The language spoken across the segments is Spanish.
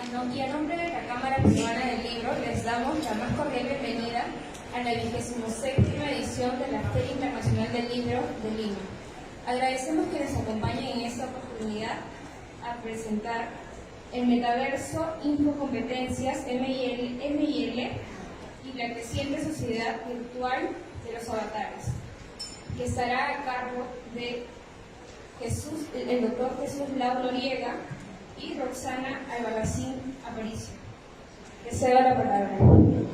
Y a nombre de la Cámara Peruana del Libro les damos la más cordial bienvenida a la 27ª edición de la Feria Internacional del Libro de Lima. Agradecemos que nos acompañen en esta oportunidad a presentar el metaverso, infocompetencias, MIL y la creciente sociedad virtual de los avatares, que estará a cargo de el doctor Jesús Lau Noriega y Roxana Albarracín Aparicio. Les cedo la palabra. Muy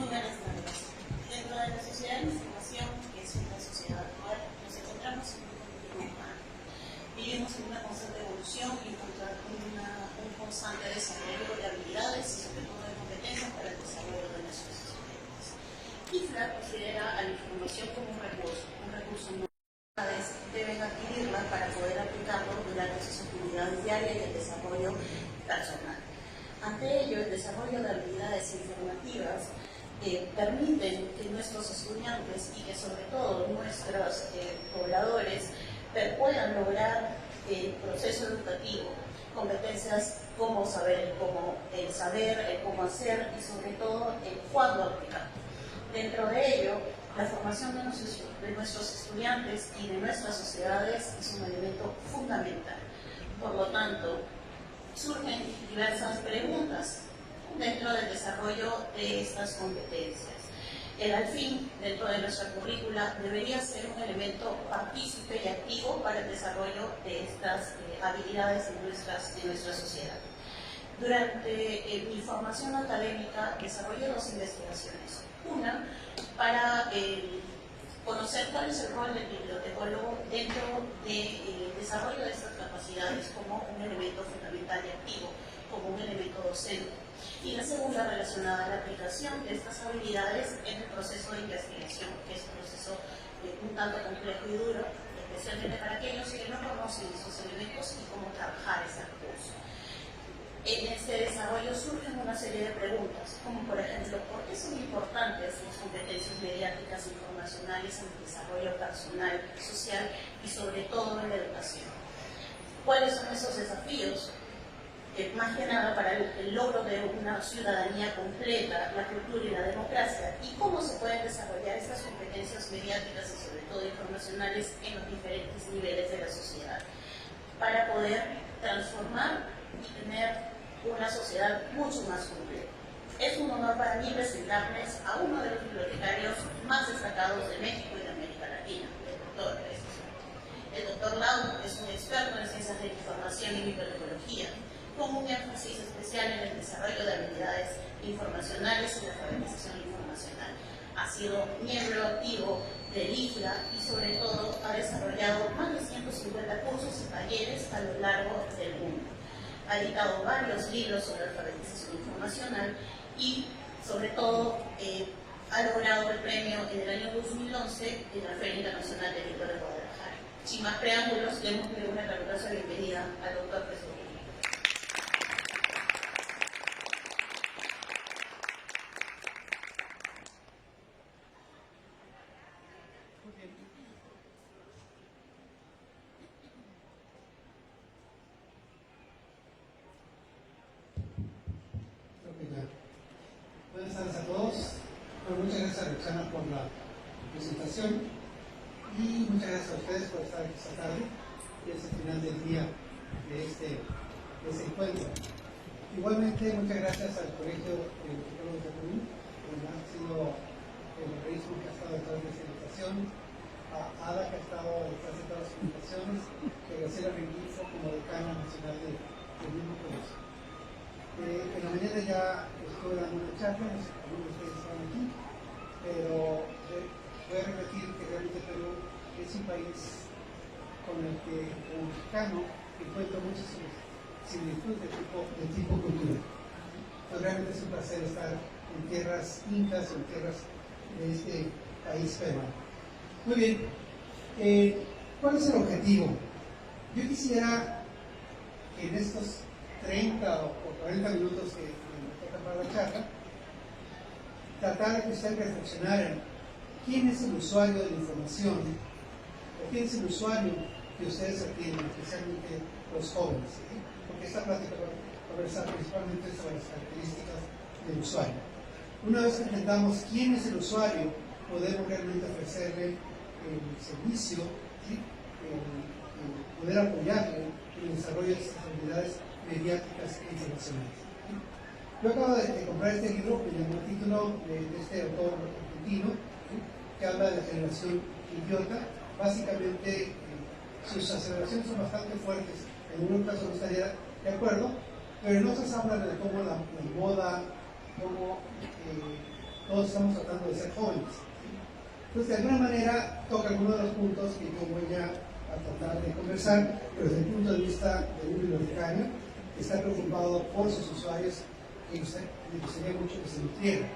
buenas tardes. Dentro de la sociedad de la información, que es una sociedad actual, nos encontramos en un mundo humano. Vivimos en una constante evolución y un constante desarrollo de habilidades y sobre todo de competencias para el desarrollo de nuestros estudiantes. IFLA considera a la información como un recurso no deben adquirirla para poder aplicarlo durante sus actividades diarias y el desarrollo personal. Ante ello, el desarrollo de habilidades informativas permiten que nuestros estudiantes y que sobre todo nuestros pobladores puedan lograr el proceso educativo, competencias como saber, cómo hacer y sobre todo el cuándo aplicar. Dentro de ello, la formación de nuestros estudiantes y de nuestras sociedades es un elemento fundamental. Por lo tanto, surgen diversas preguntas dentro del desarrollo de estas competencias. El alfin, dentro de nuestra currícula, debería ser un elemento partícipe y activo para el desarrollo de estas habilidades en nuestra sociedad. Durante mi formación académica desarrollé dos investigaciones. Una, para conocer cuál es el rol del bibliotecólogo dentro del desarrollo de estas capacidades como un elemento fundamental y activo, como un elemento docente. Y la segunda, relacionada a la aplicación de estas habilidades en el proceso de investigación, que es un proceso un tanto complejo y duro, especialmente para aquellos que no conocen esos elementos y cómo trabajar ese recurso. En este desarrollo surgen una serie de preguntas, como por ejemplo, ¿por qué son importantes las competencias mediáticas e informacionales en el desarrollo personal, social y sobre todo en la educación? ¿Cuáles son esos desafíos? Más que nada para el logro de una ciudadanía completa, la cultura y la democracia, y cómo se pueden desarrollar estas competencias mediáticas y sobre todo informacionales en los diferentes niveles de la sociedad, para poder transformar y tener una sociedad mucho más completa. Es un honor para mí presentarles a uno de los bibliotecarios más destacados de México y de América Latina, el doctor Jesús. El doctor Lau es un experto en ciencias de la información y bibliotecología, con un énfasis especial en el desarrollo de habilidades informacionales y la alfabetización informacional. Ha sido miembro activo del IFLA y sobre todo ha desarrollado más de 150 cursos y talleres a lo largo del mundo. Ha editado varios libros sobre alfabetización informacional y sobre todo ha logrado el premio en el año 2011 en la Feria Internacional del Libro de Guadalajara. Sin más preámbulos, demos una calurosa bienvenida al doctor Jesús. Buenas tardes a todos. Bueno, muchas gracias a Roxana por la presentación y muchas gracias a ustedes por estar aquí esta tarde y es el final del día de este encuentro. Igualmente, muchas gracias al Colegio de Bibliotecólogos de Perú, que ha sido el organismo que ha estado detrás de esta invitación, a Ada, que ha estado detrás de todas las invitaciones, y a Graciela Rengifo como decana nacional del mismo colegio. En la mañana ya estuve dando una charla, no sé si algunos de ustedes estaban aquí, pero voy a repetir que realmente Perú es un país con el que, como mexicano, encuentro muchas similitudes de tipo cultural. Pues realmente es un placer estar en tierras incas o en tierras de este país peruano. Muy bien, ¿cuál es el objetivo? Yo quisiera que en estos 30 o 40 minutos que me toca para la charla, tratar de que ustedes reflexionaran quién es el usuario de la información o quién es el usuario que ustedes atienden, especialmente los jóvenes. esta plática va a conversar principalmente sobre las características del usuario. Una vez que entendamos quién es el usuario, podemos realmente ofrecerle el servicio, ¿sí? Poder apoyarle en el desarrollo de estas habilidades mediáticas e internacionales. Yo acabo de comprar este libro, que llamó el título de este autor argentino, ¿sí? Que habla de la generación idiota. Básicamente, sus aceleraciones son bastante fuertes. En un caso no estaría de acuerdo, pero en otros hablan de cómo la moda, cómo todos estamos tratando de ser jóvenes. Entonces, de alguna manera, toca algunos de los puntos que yo voy a tratar de conversar, pero desde el punto de vista de un bibliotecario que está preocupado por sus usuarios y le gustaría mucho que se nutrieran.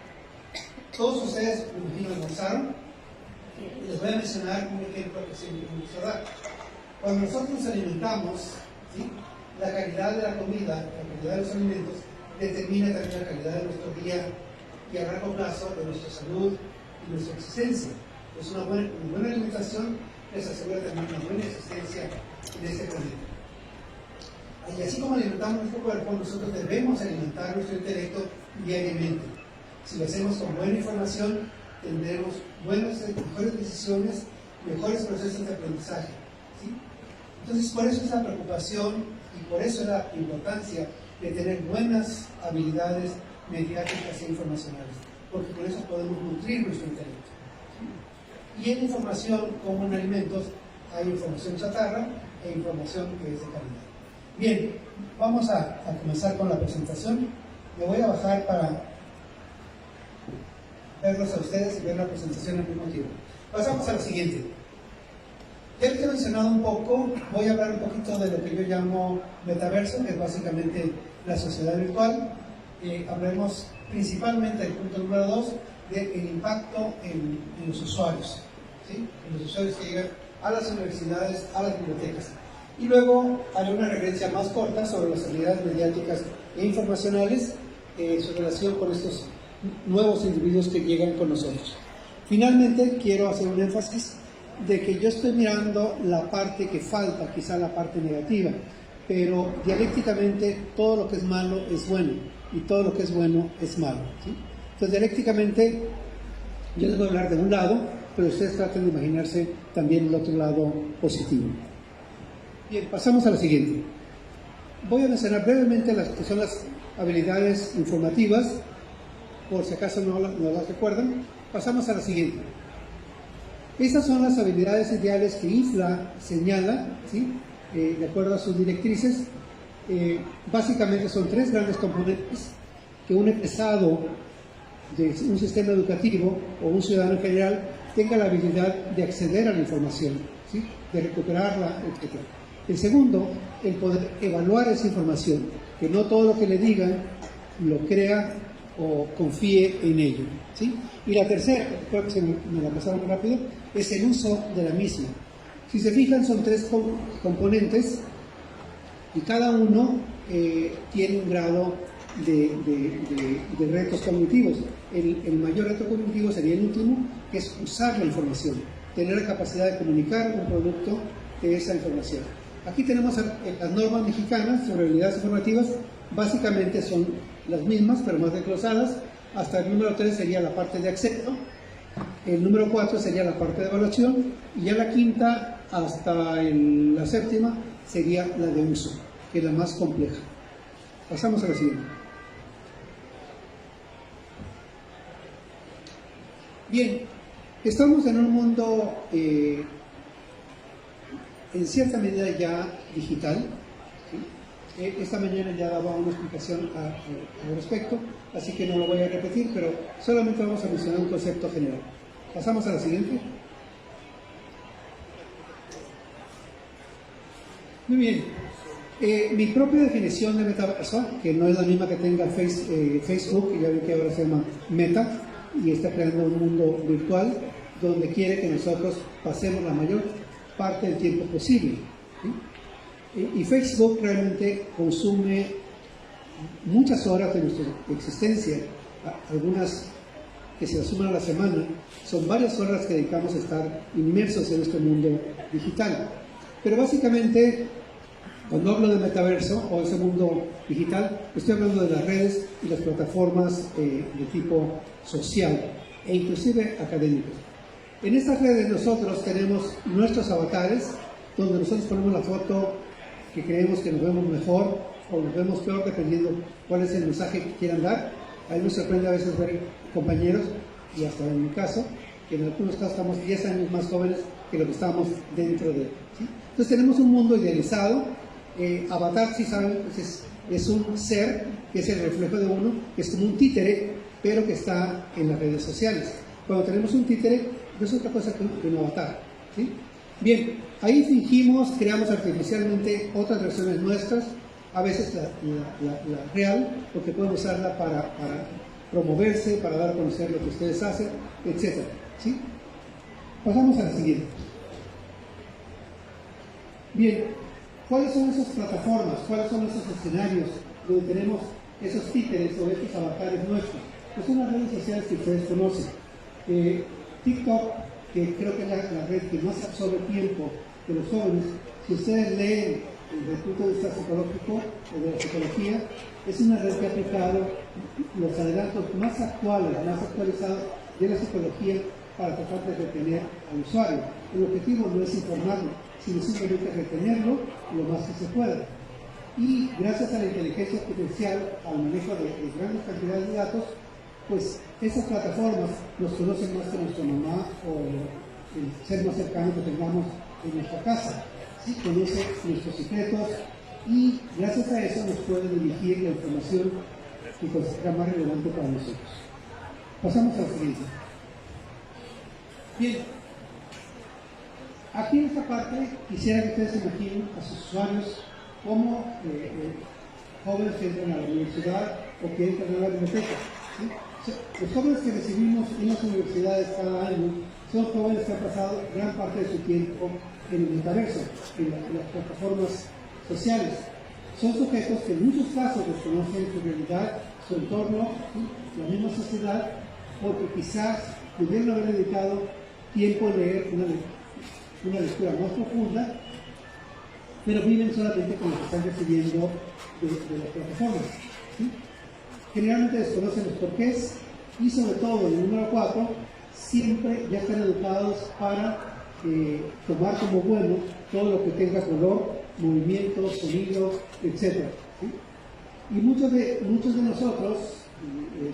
Todos ustedes, me imagino, almorzaron, y les voy a mencionar un ejemplo que siempre me gusta dar. Cuando nosotros nos alimentamos, ¿sí? La calidad de la comida, la calidad de los alimentos, determina también la calidad de nuestro día y a largo plazo de nuestra salud y nuestra existencia. Pues una buena alimentación les asegura también una buena existencia en este planeta. Y así como alimentamos nuestro cuerpo, nosotros debemos alimentar nuestro intelecto diariamente. Si lo hacemos con buena información, tendremos mejores decisiones, mejores procesos de aprendizaje, ¿sí? Entonces, por eso es la preocupación y por eso es la importancia de tener buenas habilidades mediáticas e informacionales, porque con eso podemos nutrir nuestro intelecto. Y en información, como en alimentos, hay información chatarra e información que es de calidad. Bien, vamos a comenzar con la presentación. Me voy a bajar para verlos a ustedes y ver la presentación al mismo tiempo. Pasamos a lo siguiente. Ya les he mencionado un poco, voy a hablar un poquito de lo que yo llamo metaverso, que es básicamente la sociedad virtual. Hablaremos principalmente del punto número 2, del impacto en los usuarios, ¿sí? En los usuarios que llegan a las universidades, a las bibliotecas. Y luego haré una referencia más corta sobre las habilidades mediáticas e informacionales, su relación con estos nuevos individuos que llegan con nosotros. Finalmente, quiero hacer un énfasis de que yo estoy mirando la parte que falta, quizá la parte negativa, pero dialécticamente todo lo que es malo es bueno y todo lo que es bueno es malo, ¿sí? Entonces, dialécticamente, yo les voy a hablar de un lado, pero ustedes traten de imaginarse también el otro lado positivo. Bien, pasamos a la siguiente. Voy a mencionar brevemente las que son las habilidades informativas, por si acaso no las recuerdan. Pasamos a la siguiente. Estas son las habilidades ideales que IFLA señala, ¿sí? De acuerdo a sus directrices. Básicamente son 3 grandes componentes que un egresado de un sistema educativo o un ciudadano en general tenga la habilidad de acceder a la información, ¿sí? De recuperarla, etc. El segundo, el poder evaluar esa información, que no todo lo que le digan lo crea o confíe en ello, ¿sí? Y la tercera, creo que se me la pasaron muy rápido, es el uso de la misma. Si se fijan, son 3 componentes y cada uno tiene un grado de retos cognitivos. El mayor reto cognitivo sería el último, que es usar la información, tener la capacidad de comunicar un producto de esa información. Aquí tenemos las normas mexicanas sobre habilidades informativas, básicamente son las mismas, pero más desglosadas. Hasta el número 3 sería la parte de acceso, el número 4 sería la parte de evaluación, y ya la quinta hasta la séptima sería la de uso, que es la más compleja. Pasamos a la siguiente. Bien, estamos en un mundo en cierta medida ya digital, ¿sí? Esta mañana ya daba una explicación al respecto, así que no lo voy a repetir, pero solamente vamos a mencionar un concepto general. Pasamos a la siguiente. Muy bien. Mi propia definición de metaverso, que no es la misma que tenga Facebook, que ya ven que ahora se llama Meta, y está creando un mundo virtual donde quiere que nosotros pasemos la mayor parte del tiempo posible, ¿sí? Y Facebook realmente consume muchas horas de nuestra existencia, algunas que se suman a la semana. Son varias horas que dedicamos a estar inmersos en este mundo digital. Pero básicamente Cuando hablo de metaverso o ese mundo digital, estoy hablando de las redes y las plataformas de tipo social e inclusive académicos. En estas redes nosotros tenemos nuestros avatares, donde nosotros ponemos la foto que creemos que nos vemos mejor o nos vemos peor, dependiendo cuál es el mensaje que quieran dar. A mí me sorprende a veces ver compañeros, y hasta en mi caso, que en algunos casos estamos 10 años más jóvenes que lo que estábamos dentro de él, ¿sí? Entonces tenemos un mundo idealizado. Avatar, si saben, pues es un ser que es el reflejo de uno, que es como un títere, pero que está en las redes sociales. Cuando tenemos un títere, no es otra cosa que un avatar, ¿sí? Bien, ahí fingimos, creamos artificialmente otras versiones nuestras, a veces la real, porque pueden usarla para promoverse, para dar a conocer lo que ustedes hacen, etc. ¿Sí? Pasamos a la siguiente. Bien, ¿cuáles son esas plataformas? ¿Cuáles son esos escenarios donde tenemos esos títeres o estos avatares nuestros? Pues son las redes sociales que ustedes conocen. TikTok, que creo que es la red que más absorbe tiempo de los jóvenes. Si ustedes leen desde el punto de vista psicológico o de la psicología, es una red que ha aplicado los adelantos más actuales, más actualizados de la psicología para tratar de retener al usuario. El objetivo no es informarlo, sino simplemente retenerlo lo más que se pueda. Y gracias a la inteligencia artificial, al manejo de grandes cantidades de datos, pues esas plataformas nos conocen más que nuestra mamá o el ser más cercano que tengamos en nuestra casa. ¿Sí? Conoce nuestros secretos y gracias a eso nos puede dirigir la información que considera más relevante para nosotros. Pasamos a la siguiente. Bien, aquí en esta parte quisiera que ustedes se imaginen a sus usuarios como jóvenes que entran a la universidad o que entran a la biblioteca, ¿sí? Los jóvenes que recibimos en las universidades cada año son jóvenes que han pasado gran parte de su tiempo en el metaverso, en las plataformas sociales. Son sujetos que en muchos casos desconocen su realidad, su entorno, ¿sí? La misma sociedad, porque quizás pudieron haber dedicado tiempo a leer una lectura más profunda, pero viven solamente con lo que están recibiendo de las plataformas, ¿sí? Generalmente desconocen los porqués y sobre todo, el número 4, siempre ya están educados para tomar como bueno todo lo que tenga color, movimiento, sonido, etc. ¿Sí? Y muchos de nosotros,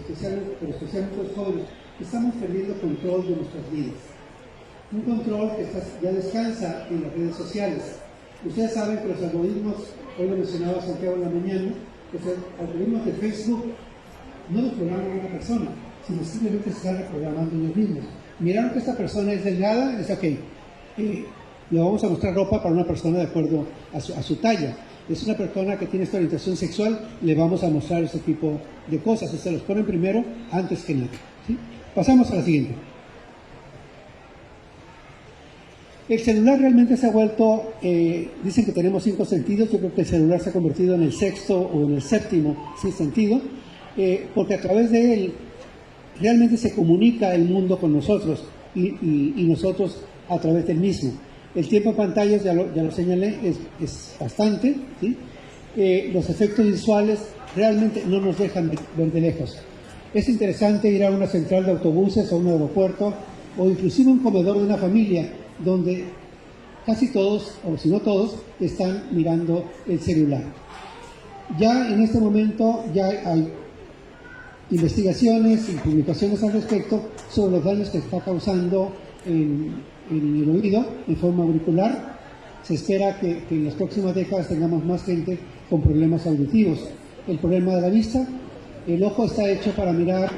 especialmente los jóvenes, estamos perdiendo control de nuestras vidas. Un control que ya descansa en las redes sociales. Ustedes saben que los algoritmos, hoy lo mencionaba Santiago en la mañana, los algoritmos de Facebook no los programa una persona, sino simplemente se están reprogramando ellos mismos. Miraron que esta persona es delgada, es ok. Le vamos a mostrar ropa para una persona de acuerdo a su talla. Es una persona que tiene esta orientación sexual, le vamos a mostrar ese tipo de cosas. Se los ponen primero antes que nada, ¿sí? Pasamos a la siguiente. El celular realmente se ha vuelto, dicen que tenemos 5 sentidos, yo creo que el celular se ha convertido en el 6º o en el 7º sentido, porque a través de él realmente se comunica el mundo con nosotros y nosotros a través del mismo. El tiempo en pantallas, ya lo señalé, es bastante, ¿sí? Los efectos visuales realmente no nos dejan ver de lejos. Es interesante ir a una central de autobuses o un aeropuerto o inclusive un comedor de una familia donde casi todos, o si no todos, están mirando el celular. Ya en este momento ya hay investigaciones y publicaciones al respecto sobre los daños que está causando en el oído en forma auricular. Se espera que en las próximas décadas tengamos más gente con problemas auditivos. El problema de la vista, el ojo está hecho para mirar,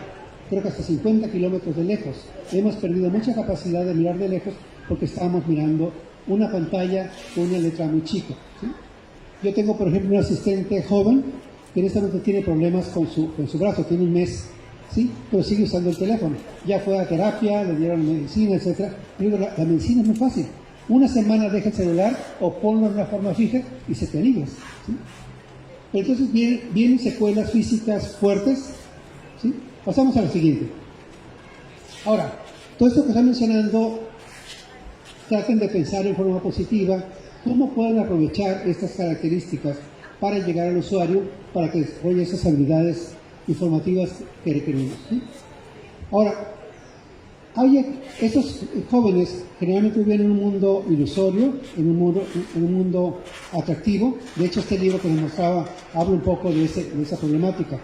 creo que hasta 50 kilómetros de lejos. Hemos perdido mucha capacidad de mirar de lejos porque estábamos mirando una pantalla con una letra muy chica, ¿sí? Yo tengo, por ejemplo, un asistente joven que en este momento tiene problemas con su brazo, tiene un mes, ¿sí? Pero sigue usando el teléfono. Ya fue a terapia, le dieron medicina, etc. Digo, la medicina es muy fácil. Una semana deja el celular o ponlo en una forma fija y se te alivias, ¿sí? Pero entonces vienen secuelas físicas fuertes, ¿sí? Pasamos a la siguiente. Ahora, todo esto que están mencionando, traten de pensar en forma positiva ¿Cómo pueden aprovechar estas características para llegar al usuario, para que desarrolle esas habilidades informativas que requerimos? ¿Sí? Ahora, estos jóvenes generalmente viven en un mundo ilusorio, en un mundo atractivo. De hecho, este libro que les mostraba habla un poco de esa problemática.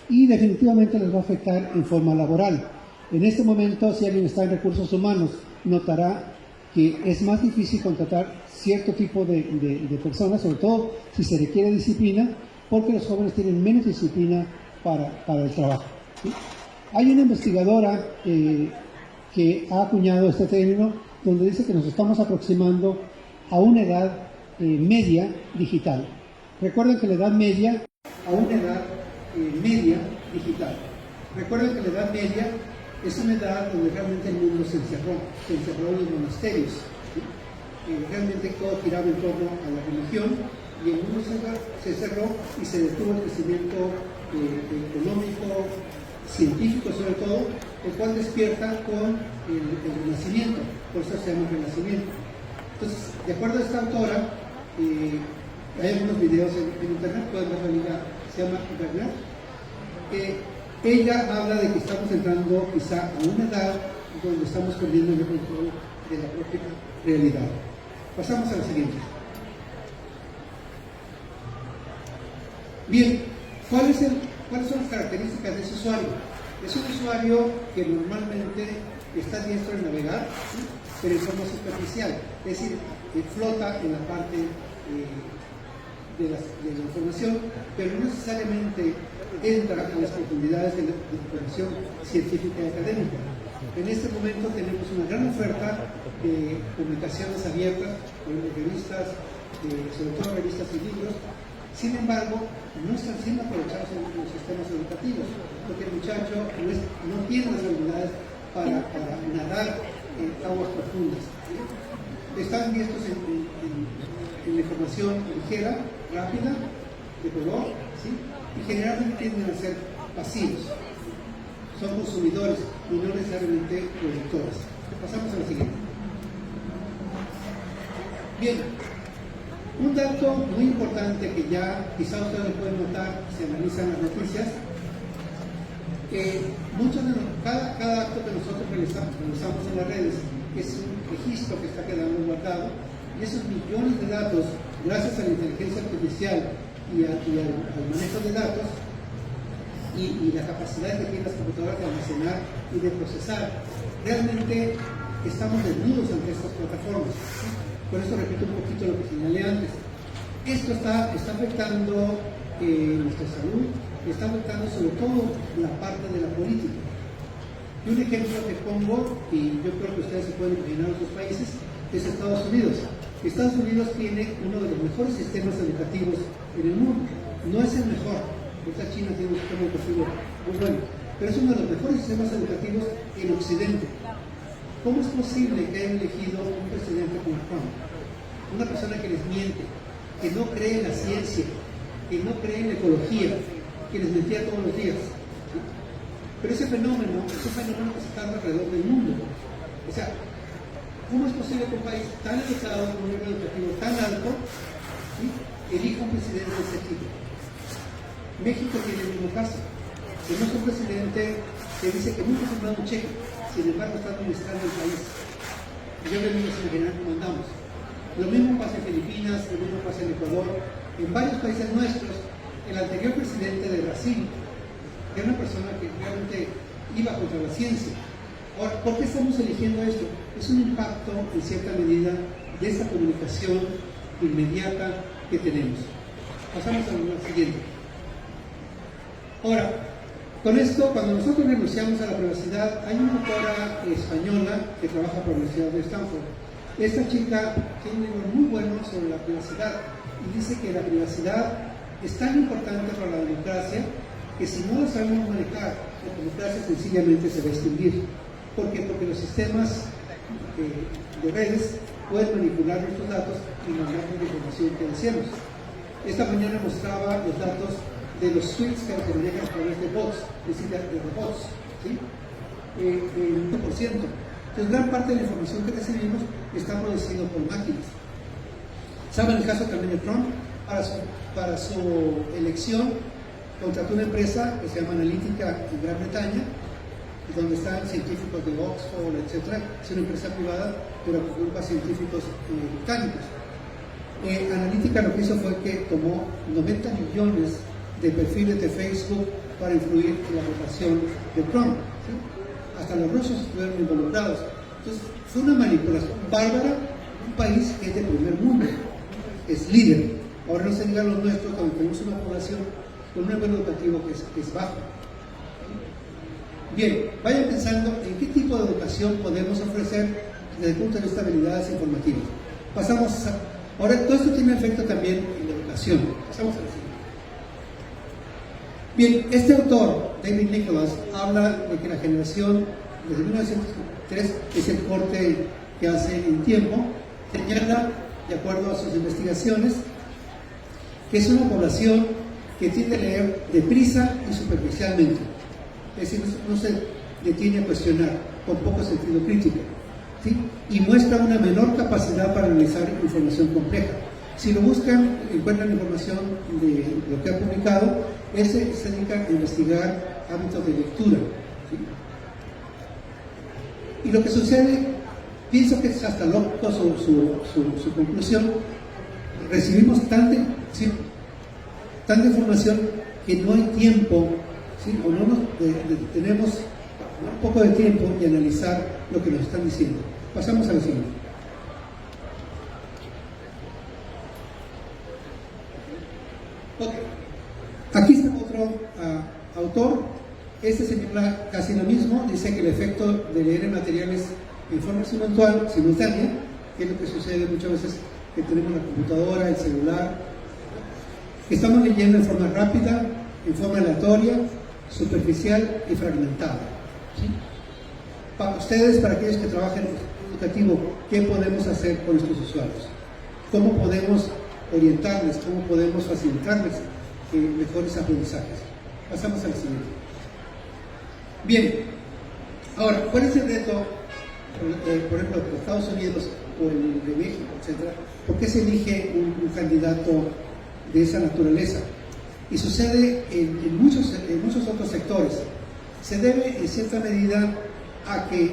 Y definitivamente les va a afectar en forma laboral. En este momento, si alguien está en recursos humanos, notará que es más difícil contratar cierto tipo de personas, sobre todo si se requiere disciplina, porque los jóvenes tienen menos disciplina para el trabajo. ¿Sí? Hay una investigadora que ha acuñado este término, donde dice que nos estamos aproximando a una edad media digital. Recuerden que la edad media, a una edad media digital. Recuerden que la edad media es una edad donde realmente el mundo se encerró en los monasterios. ¿Sí? Realmente todo giraba en torno a la religión y el mundo se cerró y se detuvo el crecimiento económico, científico sobre todo, el cual despierta con el Renacimiento, por eso se llama Renacimiento. Entonces, de acuerdo a esta autora, hay algunos videos en internet, pueden ver la liga, se llama Internet, ella habla de que estamos entrando quizá a una edad donde estamos perdiendo el control de la propia realidad. Pasamos a la siguiente. Bien, ¿cuáles son las características de ese usuario? Es un usuario que normalmente está diestro en navegar, ¿sí? Pero en forma superficial, es decir, flota en la parte de la información, pero no necesariamente entra a las profundidades de la información científica y académica. En este momento tenemos una gran oferta de publicaciones abiertas, de revistas, sobre todo revistas y libros. Sin embargo, no están siendo aprovechados en los sistemas educativos, porque el muchacho no tiene las habilidades para nadar en aguas profundas. ¿Sí? Están diestros en la información ligera, rápida, de color, ¿sí? Y generalmente tienden a ser pasivos. Son consumidores y no necesariamente productores. Pasamos a la siguiente. Bien. Un dato muy importante que ya quizá ustedes pueden notar si analizan las noticias, cada acto que nosotros realizamos en las redes es un registro que está quedando guardado, y esos millones de datos, gracias a la inteligencia artificial y al manejo de datos y la capacidad que tienen las computadoras de almacenar y de procesar, realmente estamos desnudos ante estas plataformas. ¿Sí? Por eso repito un poquito lo que señalé antes. Esto está afectando nuestra salud, está afectando sobre todo la parte de la política. Y un ejemplo que pongo, y yo creo que ustedes se pueden imaginar en otros países, es Estados Unidos. Estados Unidos tiene uno de los mejores sistemas educativos en el mundo. No es el mejor, esta China tiene un sistema educativo muy bueno, pero es uno de los mejores sistemas educativos en Occidente. ¿Cómo es posible que hayan elegido un presidente como Trump? Una persona que les miente, que no cree en la ciencia, que no cree en la ecología, que les mentía todos los días. ¿Sí? Pero ese fenómeno que se está dando alrededor del mundo. O sea, ¿cómo es posible que un país tan educado, con un nivel educativo tan alto, ¿sí?, elija un presidente de ese tipo? México tiene el mismo caso. Tenemos un presidente que dice que nunca ha firmado un cheque, sin embargo está administrando el país. Yo le digo sin general cómo andamos. Lo mismo pasa en Filipinas, lo mismo pasa en Ecuador, en varios países nuestros. El anterior presidente de Brasil era una persona que realmente iba contra la ciencia. Ahora, ¿por qué estamos eligiendo esto? Es un impacto, en cierta medida, de esta comunicación inmediata que tenemos. Pasamos a lo siguiente. Ahora, con esto, cuando nosotros renunciamos a la privacidad, hay una autora española que trabaja por la Universidad de Stanford. Esta chica tiene un libro muy bueno sobre la privacidad y dice que la privacidad es tan importante para la democracia que si no la sabemos manejar, la democracia sencillamente se va a extinguir. ¿Por qué? Porque los sistemas de redes pueden manipular nuestros datos y mandarnos la información que deseamos. Esta mañana mostraba los datos de los tweets que se manejan a través de bots, es decir, de robots, ¿sí? El 1%. Entonces, gran parte de la información que recibimos está producida por máquinas. Saben el caso también de Trump. Para su elección contrató una empresa que se llama Analytica en Gran Bretaña, donde están científicos de Oxford, etc. Es una empresa privada, pero agrupa científicos británicos. Analytica lo que hizo fue que tomó 90 millones de perfiles de Facebook para influir en la votación de Trump. ¿Sí? Hasta los rusos estuvieron involucrados. Entonces, fue una manipulación bárbara en un país que es de primer mundo, es líder. Ahora no se diga lo nuestro, cuando tenemos una población con un nivel educativo que es bajo. Bien, vayan pensando en qué tipo de educación podemos ofrecer desde el punto de vista de habilidades informativas. Ahora, todo esto tiene efecto también en la educación. Pasamos a la siguiente. Bien, este autor, David Nicholas, habla de que la generación desde 1903 es el corte que hace en tiempo, señala, de acuerdo a sus investigaciones, que es una población que tiende a leer deprisa y superficialmente. Es decir, no se detiene a cuestionar, con poco sentido crítico, ¿sí? Y muestra una menor capacidad para analizar información compleja. Si lo buscan, encuentran información de lo que ha publicado. Él se dedica a investigar hábitos de lectura, ¿sí? Y lo que sucede, pienso que es hasta lógico su conclusión. Recibimos tanta información que no hay tiempo, ¿sí? O no tenemos un poco de tiempo de analizar lo que nos están diciendo. Pasamos a la siguiente. Okay. Aquí está otro autor. Este señala casi lo mismo. Dice que el efecto de leer en materiales en forma simultánea, que es lo que sucede muchas veces que tenemos la computadora, el celular, que estamos leyendo en forma rápida, en forma aleatoria, superficial y fragmentada. ¿Sí? Para ustedes, para aquellos que trabajan en el educativo, ¿qué podemos hacer con nuestros usuarios? ¿Cómo podemos orientarles? ¿Cómo podemos facilitarles mejores aprendizajes? Pasamos a la siguiente. Bien, ahora, ¿cuál es el reto, por ejemplo, de Estados Unidos o el de México, etcétera? ¿Por qué se elige un candidato de esa naturaleza? Y sucede en muchos otros sectores. Se debe, en cierta medida, a que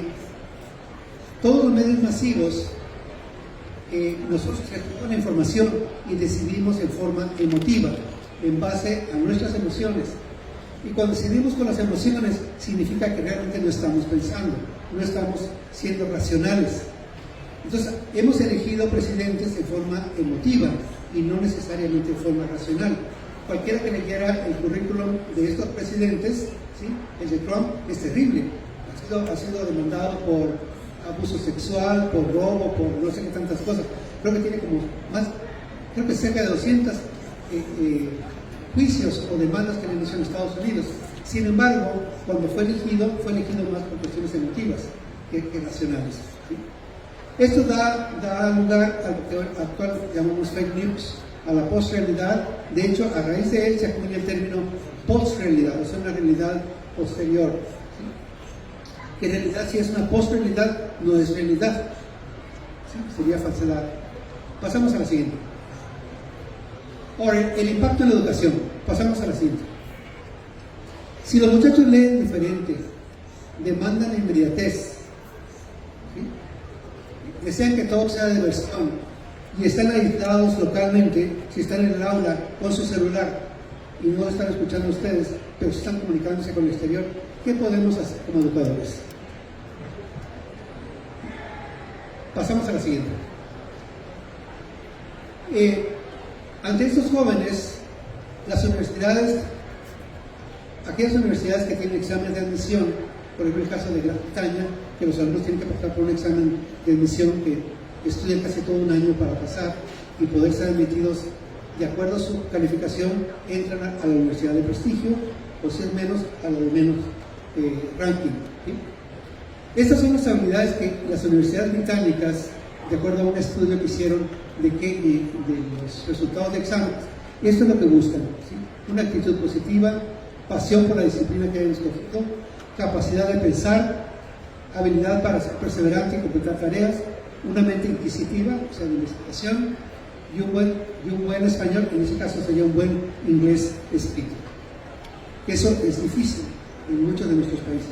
todos los medios masivos nosotros recibimos la información y decidimos en forma emotiva, en base a nuestras emociones. Y cuando decidimos con las emociones, significa que realmente no estamos pensando, no estamos siendo racionales. Entonces, hemos elegido presidentes en forma emotiva y no necesariamente en forma racional. Cualquiera que leyera el currículum de estos presidentes, ¿sí? El de Trump es terrible. Ha sido demandado por abuso sexual, por robo, por no sé qué tantas cosas. Creo que tiene creo que cerca de 200 juicios o demandas que le han hecho en Estados Unidos. Sin embargo, cuando fue elegido más por cuestiones emotivas que racionales, ¿sí? Esto da lugar a lo que actual llamamos fake news, a la post-realidad. De hecho, a raíz de él se acuña el término post-realidad, o sea, una realidad posterior, ¿sí? Que en realidad, si es una post-realidad, no es realidad, ¿sí? Sería falsedad. Pasamos a la siguiente. Ahora, el impacto en la educación. Pasamos a la siguiente. Si los muchachos leen diferente, demandan inmediatez, ¿sí? Desean que todo sea diversión y están aislados localmente, si están en el aula con su celular y no están escuchando a ustedes, pero están comunicándose con el exterior, ¿qué podemos hacer como educadores? Pasamos a la siguiente. Ante estos jóvenes, las universidades, aquellas universidades que tienen examen de admisión, por ejemplo el caso de Gran Bretaña, que los alumnos tienen que pasar por un examen de admisión que estudian casi todo un año para pasar y poder ser admitidos de acuerdo a su calificación, entran a la universidad de prestigio, o si es menos, a la de menos ranking, ¿sí? Estas son las habilidades que las universidades británicas, de acuerdo a un estudio que hicieron de los resultados de exámenes, esto es lo que buscan, ¿sí? Una actitud positiva, pasión por la disciplina que hayan escogido, capacidad de pensar, habilidad para ser perseverante y completar tareas, una mente inquisitiva, o sea, de investigación, y un buen español, en ese caso sería un buen inglés escrito. Eso es difícil en muchos de nuestros países,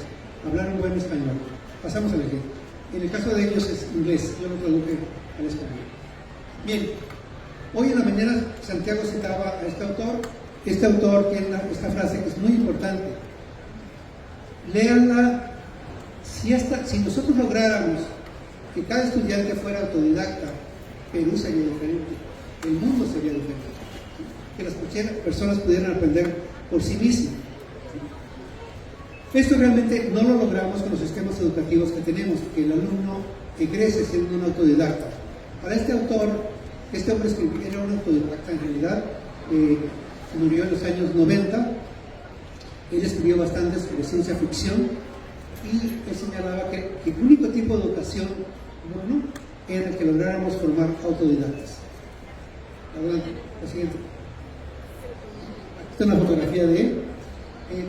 hablar un buen español. Pasamos al ejemplo. En el caso de ellos es inglés, yo lo traduje al español. Bien, hoy en la mañana Santiago citaba a este autor. Este autor tiene esta frase que es muy importante. Léanla. Si nosotros lográramos que cada estudiante fuera autodidacta, Perú sería diferente, el mundo sería diferente, que las personas pudieran aprender por sí mismas. Esto realmente no lo logramos con los sistemas educativos que tenemos, que el alumno egrese siendo un autodidacta. Para este autor, este hombre era un autodidacta en realidad, murió en los años 90, él escribió bastante sobre ciencia ficción y él señalaba que el único tipo de educación bueno era el que lográramos formar autodidactas. Adelante, la siguiente. Esta es una fotografía de él.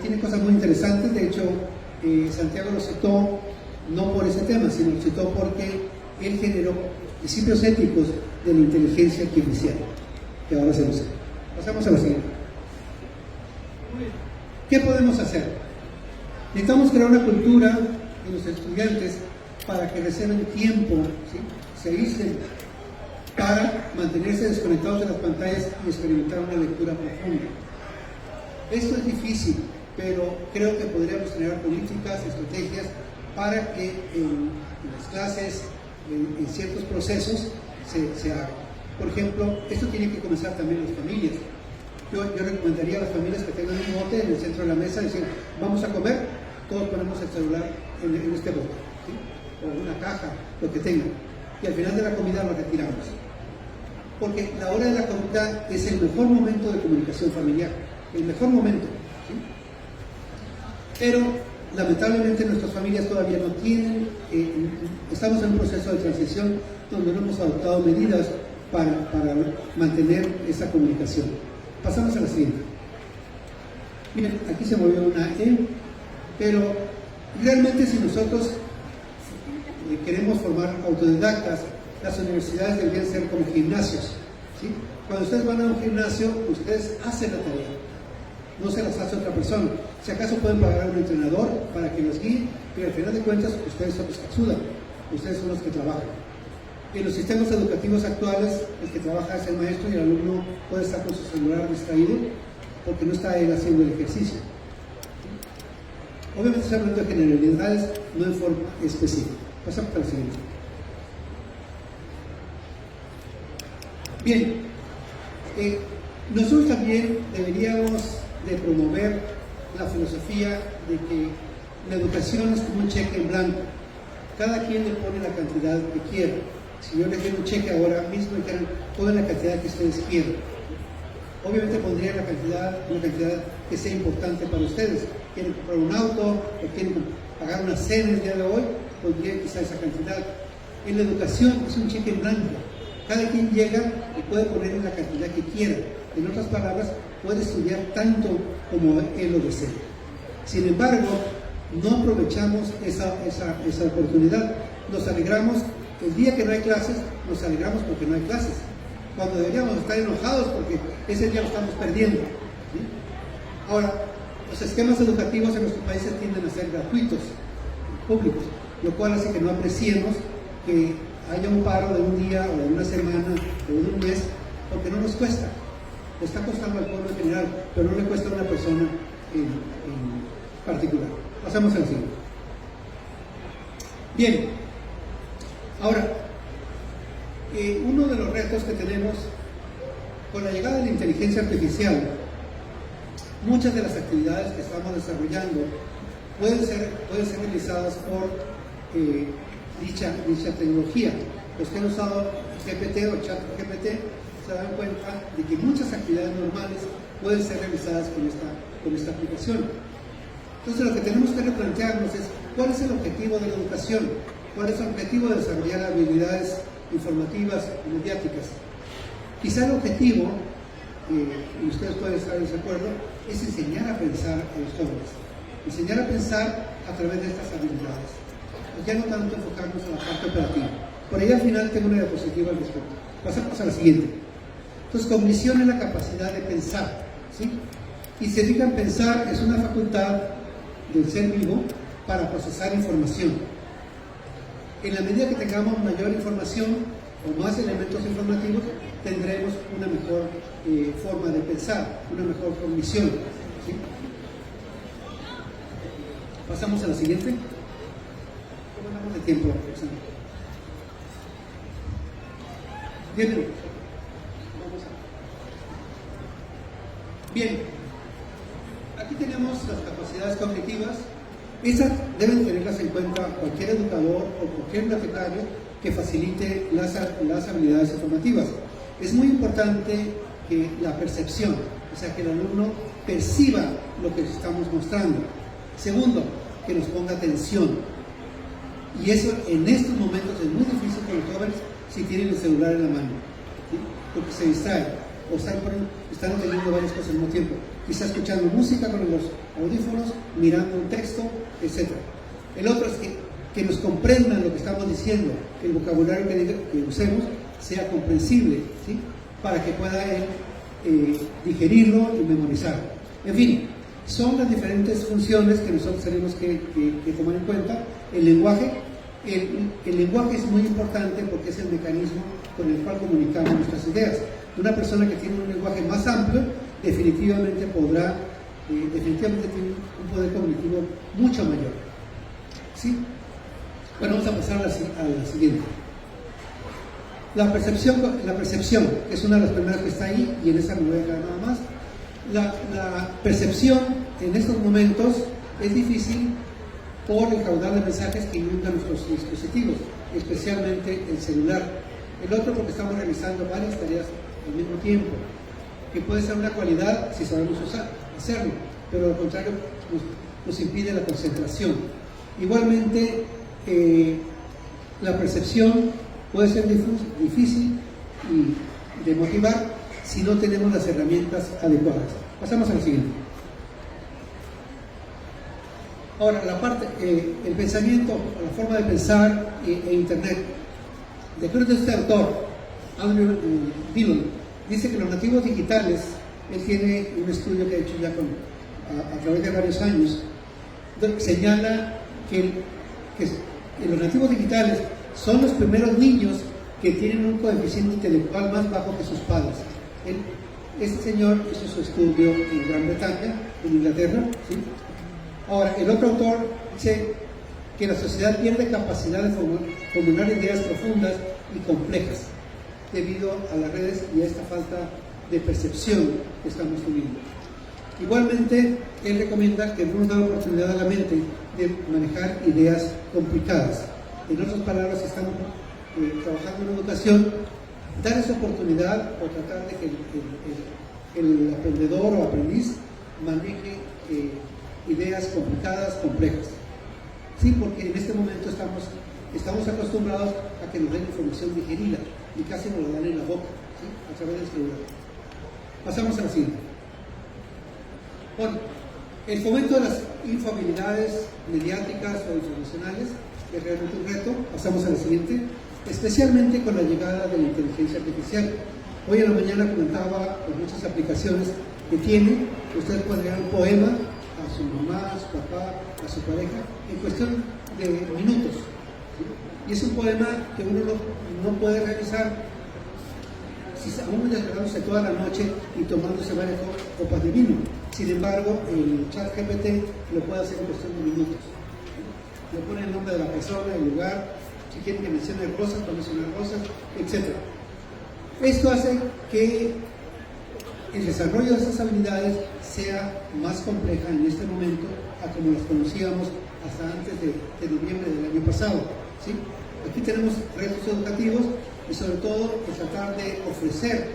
Tiene cosas muy interesantes, de hecho Santiago lo citó no por ese tema, sino lo citó porque él generó principios éticos de la inteligencia artificial, que ahora se usa. Pasamos a la siguiente. ¿Qué podemos hacer? Necesitamos crear una cultura en los estudiantes para que reserven tiempo, ¿sí? Se aíslen para mantenerse desconectados de las pantallas y experimentar una lectura profunda. Esto es difícil, pero creo que podríamos generar políticas, estrategias para que en las clases, en ciertos procesos, se haga. Por ejemplo, esto tiene que comenzar también en las familias. Yo recomendaría a las familias que tengan un bote en el centro de la mesa y decir, vamos a comer, todos ponemos el celular en este bote, ¿sí? O una caja, lo que tengan. Y al final de la comida lo retiramos. Porque la hora de la comida es el mejor momento de comunicación familiar, el mejor momento, ¿sí? Pero lamentablemente nuestras familias todavía no tienen, estamos en un proceso de transición donde no hemos adoptado medidas para mantener esa comunicación. Pasamos a la siguiente. Miren, aquí se movió una E, pero realmente si nosotros queremos formar autodidactas, las universidades deberían ser como gimnasios, ¿sí? Cuando ustedes van a un gimnasio, ustedes hacen la tarea, no se las hace otra persona. Si acaso pueden pagar a un entrenador para que los guíe, pero al final de cuentas ustedes son los que ayudan, ustedes son los que trabajan. En los sistemas educativos actuales, el que trabaja es el maestro y el alumno puede estar con su celular distraído porque no está él haciendo el ejercicio. Obviamente estoy hablando de generalidades, no en forma específica. Pasamos para la siguiente. Bien, nosotros también deberíamos de promover la filosofía de que la educación es como un cheque en blanco. Cada quien le pone la cantidad que quiera. Si yo les doy un cheque ahora mismo, y dijeran, pongan la cantidad que ustedes quieran. Obviamente pondría una cantidad que sea importante para ustedes. Quieren comprar un auto, o quieren pagar una cena el día de hoy, pondría quizá esa cantidad. En la educación es un cheque en blanco. Cada quien llega y puede poner en la cantidad que quiera. En otras palabras, puede estudiar tanto como él lo desee. Sin embargo, no aprovechamos esa oportunidad. Nos alegramos, el día que no hay clases, nos alegramos porque no hay clases. Cuando deberíamos estar enojados porque ese día lo estamos perdiendo, ¿sí? Ahora, los esquemas educativos en nuestros países tienden a ser gratuitos, públicos, lo cual hace que no apreciemos que haya un paro de un día o de una semana o de un mes, porque no nos cuesta. Le está costando al pueblo en general, pero no le cuesta a una persona en particular. Pasamos al siguiente. Bien, ahora, uno de los retos que tenemos con la llegada de la inteligencia artificial, muchas de las actividades que estamos desarrollando pueden ser realizadas por dicha tecnología. Los que han usado GPT o ChatGPT se dan cuenta de que muchas actividades normales pueden ser realizadas con esta aplicación. Entonces lo que tenemos que replantearnos es cuál es el objetivo de la educación, cuál es el objetivo de desarrollar habilidades informativas y mediáticas. Quizá el objetivo, y ustedes pueden estar en desacuerdo, es enseñar a pensar a los jóvenes, enseñar a pensar a través de estas habilidades, ya no tanto enfocarnos en la parte operativa. Por ahí al final tengo una diapositiva al respecto. Pasamos a la siguiente. Entonces, cognición es la capacidad de pensar, ¿sí? Y se diga pensar es una facultad del ser vivo para procesar información. En la medida que tengamos mayor información o más elementos informativos, tendremos una mejor forma de pensar, una mejor cognición, ¿sí? Pasamos a la siguiente. ¿Cómo andamos de tiempo, Roxana? 10 minutos. Bien, aquí tenemos las capacidades cognitivas. Estas deben tenerlas en cuenta cualquier educador o cualquier bibliotecario que facilite las habilidades informativas. Es muy importante que la percepción, o sea, que el alumno perciba lo que estamos mostrando. Segundo, que nos ponga atención. Y eso en estos momentos es muy difícil con los jóvenes si tienen el celular en la mano, ¿sí? Porque se distraen o están atendiendo varias cosas al mismo tiempo. Quizá escuchando música con los audífonos, mirando un texto, etc. El otro es que nos comprendan lo que estamos diciendo, que el vocabulario que usemos sea comprensible, ¿sí? Para que pueda él digerirlo y memorizar. En fin, son las diferentes funciones que nosotros tenemos que tomar en cuenta. El lenguaje es muy importante porque es el mecanismo con el cual comunicamos nuestras ideas. Una persona que tiene un lenguaje más amplio definitivamente tiene un poder cognitivo mucho mayor, ¿sí? Bueno, vamos a pasar a la siguiente. La percepción es una de las primeras que está ahí, y en esa me voy a quedar nada más. La percepción en estos momentos es difícil por el caudal de mensajes que inundan nuestros dispositivos, especialmente el celular. El otro porque estamos realizando varias tareas al mismo tiempo, que puede ser una cualidad si sabemos hacerlo, pero al contrario nos impide la concentración. Igualmente, la percepción puede ser difícil de motivar si no tenemos las herramientas adecuadas. Pasamos a la siguiente. Ahora, el pensamiento, la forma de pensar e Internet. De acuerdo a este autor, Andrew Dillon, dice que los nativos digitales, él tiene un estudio que ha hecho ya a través de varios años, señala que los nativos digitales son los primeros niños que tienen un coeficiente intelectual más bajo que sus padres. Este señor hizo su estudio en Gran Bretaña, en Inglaterra, ¿sí? Ahora, el otro autor dice que la sociedad pierde capacidad de formular ideas profundas y complejas debido a las redes y a esta falta de percepción que estamos teniendo. Igualmente, él recomienda que no nos da la oportunidad a la mente de manejar ideas complicadas. En otras palabras, estamos trabajando en educación, dar esa oportunidad o tratar de que el aprendedor o aprendiz maneje ideas complicadas, complejas. Sí, porque en este momento estamos acostumbrados a que nos den información digerida y casi nos la dan en la boca, ¿sí? A través del celular. Pasamos a la siguiente. Bueno, el fomento de las infohabilidades mediáticas o informacionales es realmente un reto. Pasamos a la siguiente. Especialmente con la llegada de la inteligencia artificial. Hoy en la mañana comentaba con muchas aplicaciones que tiene. Usted puede leer un poema a su mamá, a su papá, a su pareja, en cuestión de minutos, ¿sí? Y es un poema que uno no puede realizar si aún desvelándose toda la noche y tomándose varias copas de vino. Sin embargo, el chat GPT lo puede hacer en cuestión de minutos, ¿sí? Le pone el nombre de la persona, el lugar, si quieren que mencione rosas, para mencionar rosas, etc. Esto hace que el desarrollo de estas habilidades sea más compleja en este momento a como las conocíamos hasta antes de noviembre del año pasado, ¿sí? Aquí tenemos retos educativos y sobre todo tratar de ofrecer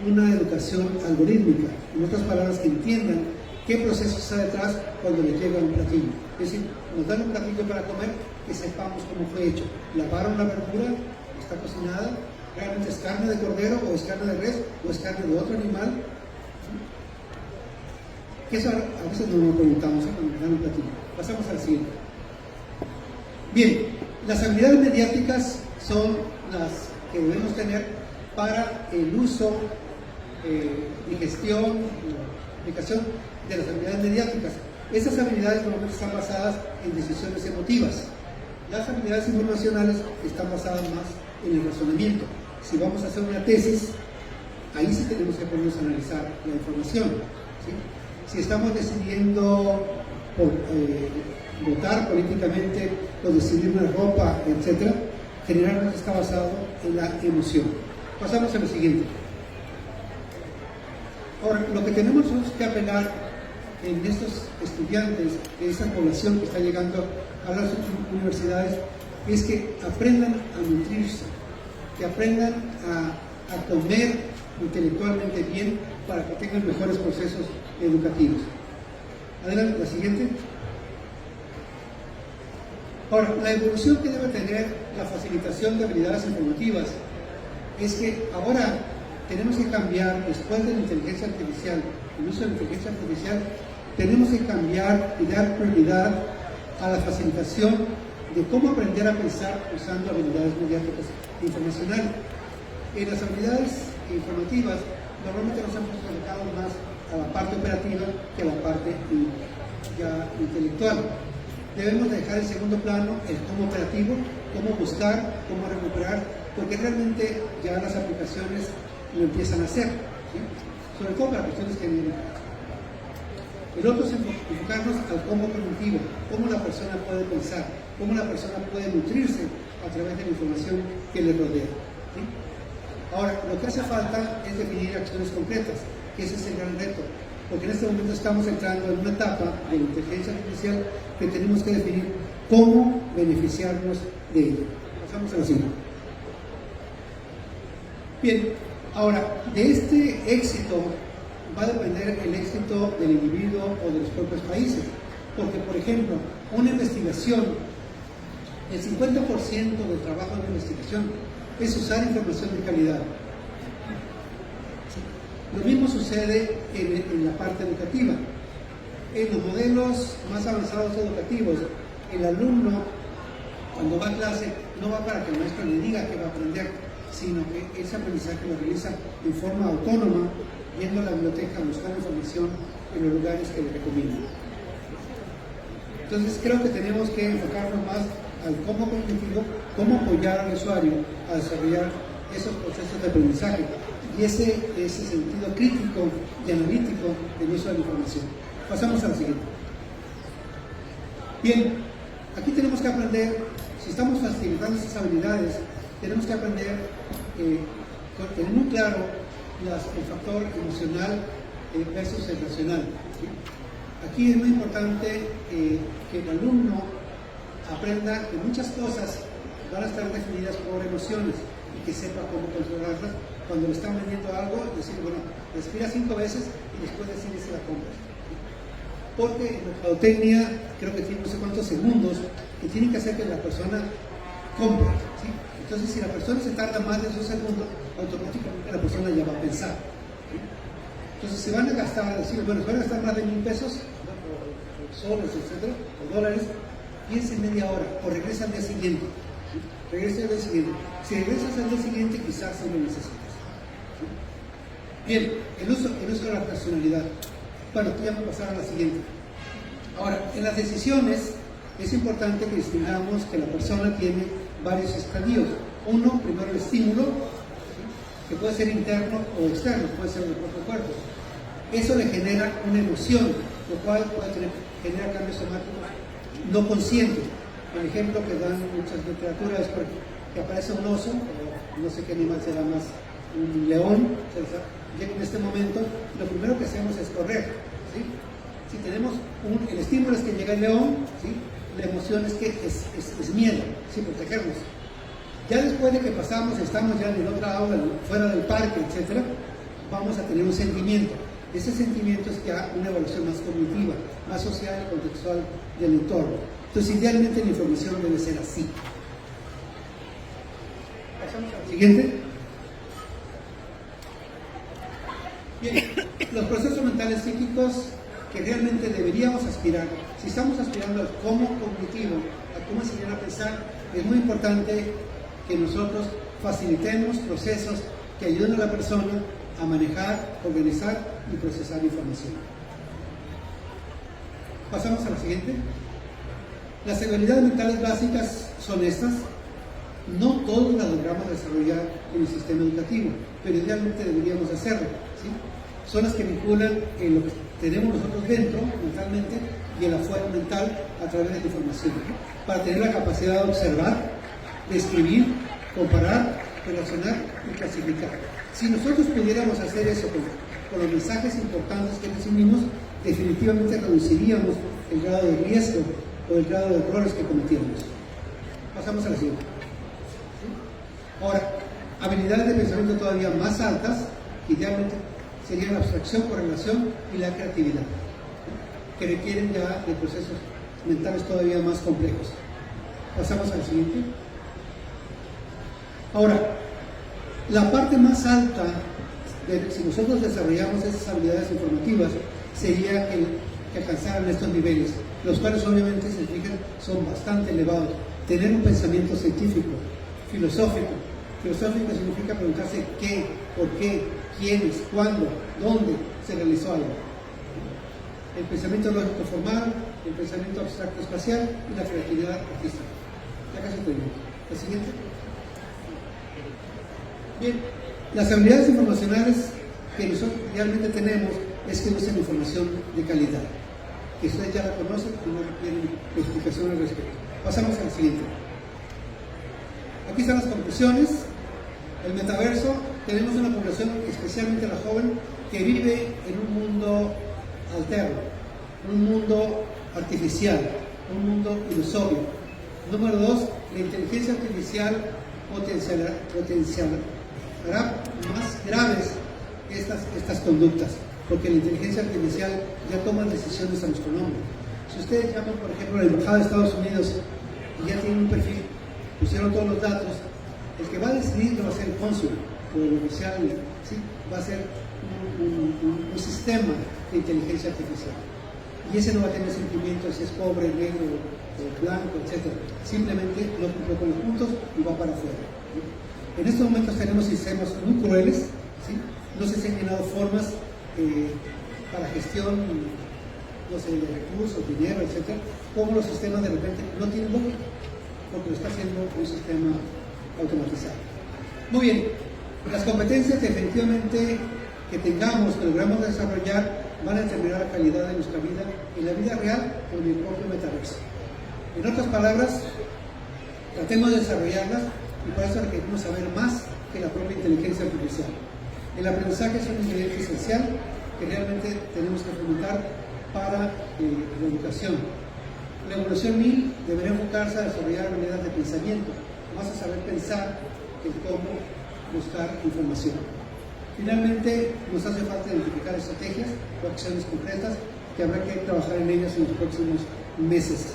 una educación algorítmica, en otras palabras, que entiendan qué proceso está detrás cuando les llega un platillo. Es decir, nos dan un platillo para comer, que sepamos cómo fue hecho. Lavaron la verdura, está cocinada, realmente es carne de cordero o es carne de res o es carne de otro animal. Que eso a veces no nos preguntamos cuando nos dan un platillo. Pasamos al siguiente. Bien, las habilidades mediáticas son las que debemos tener para el uso digestión, aplicación de las habilidades mediáticas. Esas habilidades normalmente están basadas en decisiones emotivas. Las habilidades informacionales están basadas más en el razonamiento. Si vamos a hacer una tesis, ahí sí tenemos que ponernos a analizar la información, ¿sí? Si estamos decidiendo votar políticamente o decidir una ropa, etc., generalmente está basado en la emoción. Pasamos a lo siguiente. Ahora, lo que tenemos que apelar en estos estudiantes, de esa población que está llegando a las universidades, es que aprendan a nutrirse, que aprendan a comer intelectualmente bien para que tengan mejores procesos educativos. Adelante, la siguiente. Ahora, la evolución que debe tener la facilitación de habilidades informativas es que ahora tenemos que cambiar, después de la inteligencia artificial, el uso de la inteligencia artificial, tenemos que cambiar y dar prioridad a la facilitación de cómo aprender a pensar usando habilidades mediáticas e informacionales. En las habilidades informativas, normalmente nos hemos enfocado más a la parte operativa que a la parte ya intelectual. Debemos dejar en segundo plano el cómo operativo, cómo buscar, cómo recuperar, porque realmente ya las aplicaciones lo empiezan a hacer, ¿sí? Sobre todo para cuestiones que vienen. El otro es enfocarnos al cómo cognitivo, cómo la persona puede pensar, cómo la persona puede nutrirse a través de la información que le rodea, ¿sí? Ahora, lo que hace falta es definir acciones concretas, que ese es el gran reto, porque en este momento estamos entrando en una etapa de la inteligencia artificial que tenemos que definir cómo beneficiarnos de ella. Pasamos a la siguiente. Bien, ahora, de este éxito va a depender el éxito del individuo o de los propios países, porque, por ejemplo, una investigación, el 50% del trabajo de investigación es usar información de calidad. Lo mismo sucede en la parte educativa. En los modelos más avanzados educativos, el alumno, cuando va a clase, no va para que el maestro le diga que va a aprender, sino que ese aprendizaje lo realiza en forma autónoma, yendo a la biblioteca, buscando información en los lugares que le recomiendan. Entonces creo que tenemos que enfocarnos más al cómo cognitivo, cómo apoyar al usuario a desarrollar esos procesos de aprendizaje y ese sentido crítico y analítico del uso de la información. Pasamos a la siguiente. Bien, aquí tenemos que aprender, si estamos facilitando esas habilidades, tenemos que aprender tener muy claro el factor emocional versus el racional, ¿sí? Aquí es muy importante que el alumno aprenda que muchas cosas van a estar definidas por emociones y que sepa cómo controlarlas. Cuando le están vendiendo algo, decir, bueno, respira 5 veces y después decirle si la compras, ¿sí? Porque en la mercadotecnia creo que tiene no sé cuántos segundos que tienen que hacer que la persona compre, ¿sí? Entonces, si la persona se tarda más de 2 segundos, automáticamente la persona ya va a pensar, ¿sí? Entonces, se van a gastar, decir, bueno, se van a gastar más de 1,000 pesos, ¿no? o soles, etcétera, o dólares, piensen media hora, o regresa al día siguiente, ¿sí? Regresa al día siguiente. Si regresas al día siguiente, quizás sí lo necesitas, ¿sí? Bien, el uso de la racionalidad. Bueno, ya vamos a pasar a la siguiente. Ahora, en las decisiones, es importante que distingamos que la persona tiene varios estadios. Uno, primero el estímulo, ¿sí? Que puede ser interno o externo, puede ser del propio cuerpo. Eso le genera una emoción, lo cual puede generar cambios somáticos no conscientes. El ejemplo que dan muchas literaturas es que aparece un oso, o no sé qué animal será más, un león, llega en este momento, lo primero que hacemos es correr, ¿sí? Si tenemos el estímulo es que llega el león, ¿sí? La emoción es que es miedo, ¿sí? Protegernos. Ya después de que pasamos, estamos ya en el otro aula, fuera del parque, etc., vamos a tener un sentimiento. Ese sentimiento es ya una evaluación más cognitiva, más social y contextual del entorno. Entonces, idealmente la información debe ser así. Pasamos al siguiente. Bien, los procesos mentales psíquicos que realmente deberíamos aspirar, si estamos aspirando al cómo cognitivo, a cómo enseñar a pensar, es muy importante que nosotros facilitemos procesos que ayuden a la persona a manejar, organizar y procesar información. Pasamos a la siguiente. Las habilidades mentales básicas son estas. No todos las logramos desarrollar en el sistema educativo, pero idealmente deberíamos hacerlo, ¿sí? Son las que vinculan en lo que tenemos nosotros dentro mentalmente y el afuera mental a través de la información, para tener la capacidad de observar, de escribir, comparar, relacionar y clasificar. Si nosotros pudiéramos hacer eso con los mensajes importantes que recibimos, definitivamente reduciríamos el grado de riesgo o el grado de errores que cometíamos. Pasamos a la siguiente. Ahora, habilidades de pensamiento todavía más altas, idealmente serían la abstracción, correlación y la creatividad, que requieren ya de procesos mentales todavía más complejos. Pasamos al siguiente. Ahora, la parte más alta, si nosotros desarrollamos esas habilidades informativas, sería que alcanzaran estos niveles, los cuales obviamente se fijan son bastante elevados. Tener un pensamiento científico, filosófico. Filosófico significa preguntarse qué, por qué, quiénes, cuándo, dónde se realizó algo. El pensamiento lógico formal, el pensamiento abstracto espacial y la creatividad artística. Ya casi termino. La siguiente. Bien, las habilidades informacionales que nosotros realmente tenemos es que usen información de calidad, que ustedes ya la conocen y no requieren explicación al respecto. Pasamos al siguiente. Aquí están las conclusiones. El metaverso, tenemos una población, especialmente la joven, que vive en un mundo alterno, un mundo artificial, un mundo ilusorio. Número 2, la inteligencia artificial potenciará más graves estas conductas, porque la inteligencia artificial ya toma decisiones a nuestro nombre. Si ustedes llaman, por ejemplo, a la Embajada de Estados Unidos y ya tienen un perfil, pusieron todos los datos, el que va a decidir no va a ser el cónsul o el oficial, ¿sí? Va a ser un sistema de inteligencia artificial. Y ese no va a tener sentimientos si es pobre, negro, blanco, etc. Simplemente no cumple con los puntos y va para afuera, ¿sí? En estos momentos tenemos sistemas muy crueles, ¿sí? No se han llenado formas para gestión, no sé, de recursos, dinero, etc. Como los sistemas de repente no tienen lógica, porque lo está haciendo un sistema automatizado. Muy bien, las competencias definitivamente que tengamos, que logramos desarrollar, van a determinar la calidad de nuestra vida en la vida real o en el propio metaverso. En otras palabras, tratemos de desarrollarlas y por eso requerimos saber más que la propia inteligencia artificial. El aprendizaje es un ingrediente esencial que realmente tenemos que fomentar para la educación. La evolución 1000 debería enfocarse a desarrollar habilidades de pensamiento, más a saber pensar que cómo buscar información. Finalmente, nos hace falta identificar estrategias o acciones concretas que habrá que trabajar en ellas en los próximos meses.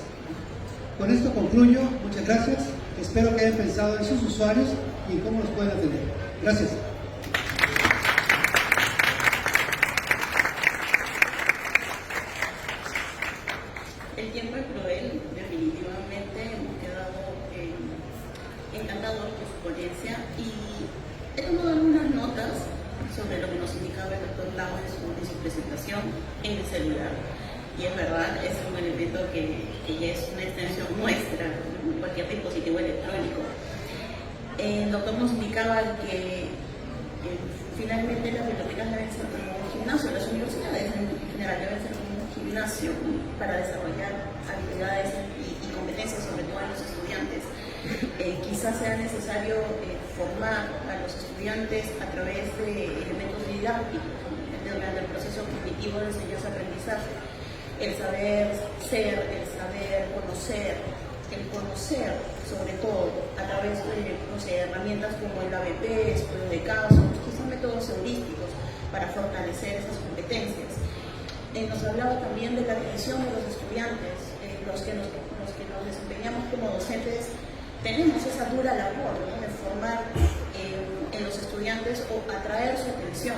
Con esto concluyo. Muchas gracias. Espero que hayan pensado en sus usuarios y cómo los pueden atender. Gracias. El tiempo es cruel, definitivamente hemos quedado encantados por su ponencia y he tomado algunas notas sobre lo que nos indicaba el doctor Lau en su presentación en el celular. Y es verdad, es un elemento que ya es una extensión nuestra, cualquier dispositivo electrónico. El doctor nos indicaba que finalmente las bibliotecas deben ser como un gimnasio, las universidades en general deben ser como un gimnasio para desarrollar habilidades y competencias, sobre todo en los estudiantes. Quizás sea necesario formar a los estudiantes a través de elementos didácticos durante el proceso cognitivo de enseñanza-aprendizaje. El saber ser, el saber conocer, el conocer sobre todo a través de herramientas como el ABP, estudio de casos, que son métodos heurísticos para fortalecer esas competencias. Nos hablaba también de la atención de los estudiantes, los que nos desempeñamos como docentes. Tenemos esa dura labor, ¿no?, de formar en los estudiantes o atraer su atención.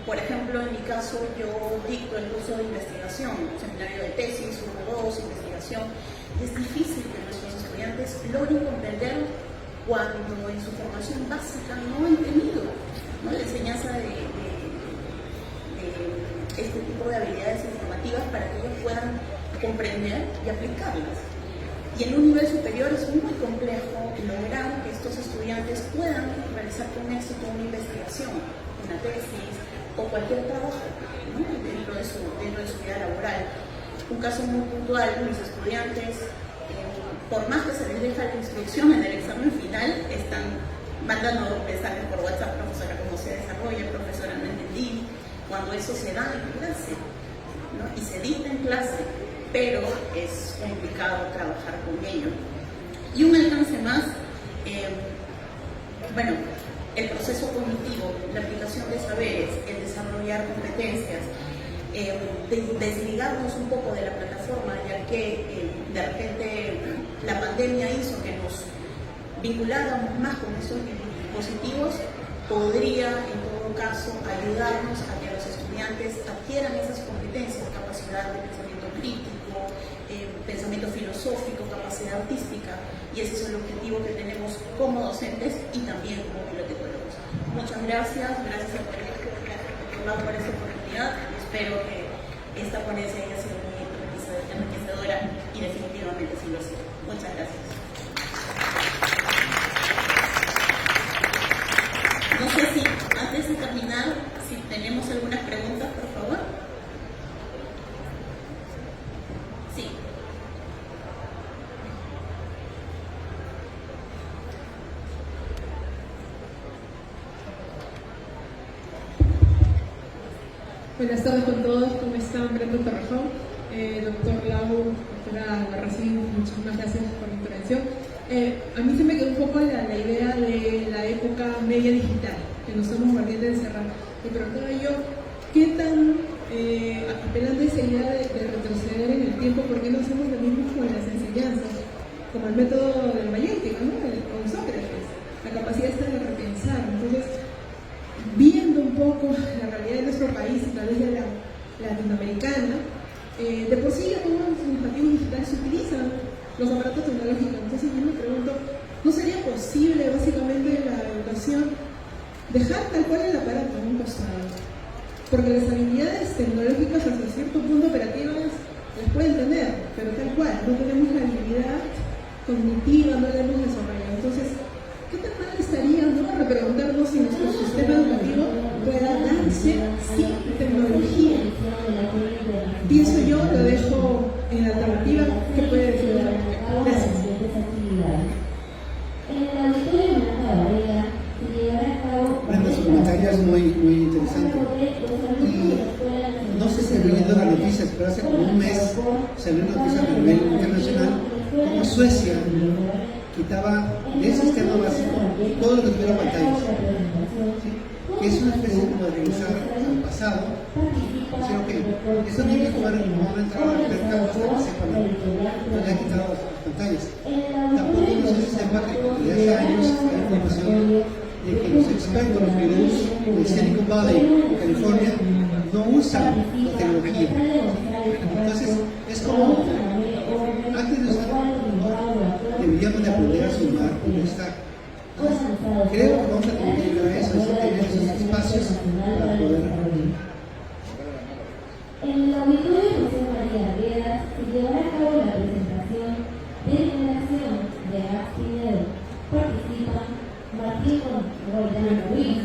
Por ejemplo, en mi caso, yo dicto el curso de investigación, un seminario de tesis, 1-2, investigación. Es difícil que nuestros estudiantes logren comprender cuando en su formación básica no han tenido ¿no? La enseñanza de este tipo de habilidades informativas para que ellos puedan comprender y aplicarlas. Y en un nivel superior es muy complejo lograr que estos estudiantes puedan realizar con éxito una investigación, una tesis o cualquier trabajo, ¿no? dentro de su vida laboral. Un caso muy puntual, mis estudiantes, por más que se les deja la instrucción en el examen final, están mandando mensajes por WhatsApp: profesora, ¿cómo se desarrolla? Profesora, no entendí. Cuando eso se da en clase, ¿no? Y se dicta en clase, pero es complicado trabajar con ello. Y un alcance más, bueno, el proceso cognitivo, la aplicación de saberes, el desarrollar competencias, desligarnos un poco de la plataforma, ya que de repente la pandemia hizo que nos vinculáramos más con estos dispositivos, podría en todo caso ayudarnos a que los estudiantes adquieran esas competencias, capacidad de pensamiento crítico, pensamiento filosófico, capacidad artística, y ese es el objetivo que tenemos como docentes y también como bibliotecólogos. Muchas gracias por esta oportunidad, y espero que esta ponencia haya sido muy enriquecedora y definitivamente sí lo ha sido. Muchas gracias. No sé si antes de terminar, si tenemos algunas preguntas, por favor. Sí. Buenas tardes con todos, ¿cómo están? Brenda Torrejón, doctor Lau, doctora Albarracín, muchísimas gracias por la intervención. A mí se me quedó un poco la idea de la época media digital, que nos estamos volviendo a encerrar. Me preguntaba yo, ¿qué tan apelante esa idea de retroceder en el tiempo? ¿Por qué no hacemos lo mismo con las enseñanzas? Como el método del mayéutico, ¿no? Con Sócrates, la capacidad esta de repensar. Entonces, viendo un poco la realidad de nuestro país a través de la latinoamericana, de por sí ya todos los nativos digitales utilizan los aparatos tecnológicos. Entonces yo me pregunto, ¿no sería posible básicamente la educación dejar tal cual el aparato a un costado? Porque las habilidades tecnológicas hasta cierto punto operativas las pueden tener, pero tal cual, no tenemos la habilidad cognitiva, no la hemos desarrollado. Entonces, ¿qué tan mal estaría, no? Repreguntarnos si nuestro sistema educativo pueda darse sin tecnología. Pienso yo, lo dejo en alternativa, ¿qué puede decir? Gracias. Bueno, su comentario es muy interesante. Y no sé si han visto las noticias, pero hace como un mes se abrió noticias a nivel internacional como Suecia quitaba de ese sistema básico todo lo que tuviera pantallas, ¿sí? Que es una especie como de regresar al pasado. Decir, ok, estos niños no van a entrar a la alberca hasta que sepan, no le han quitado las pantallas. Tampoco es un sistema que desde hace años hay información de que los expertos, los gurús de Silicon Valley, California, no usan la tecnología. Entonces, es como antes de usar, deberíamos de aprender a sumar y estar. Creo que vamos a tener que llegar a eso, tener esos espacios para poder aprender. En el auditorio José María Arguedas se llevará a cabo la presentación de generación de Axinero. Participan Martín Roldán Ruiz.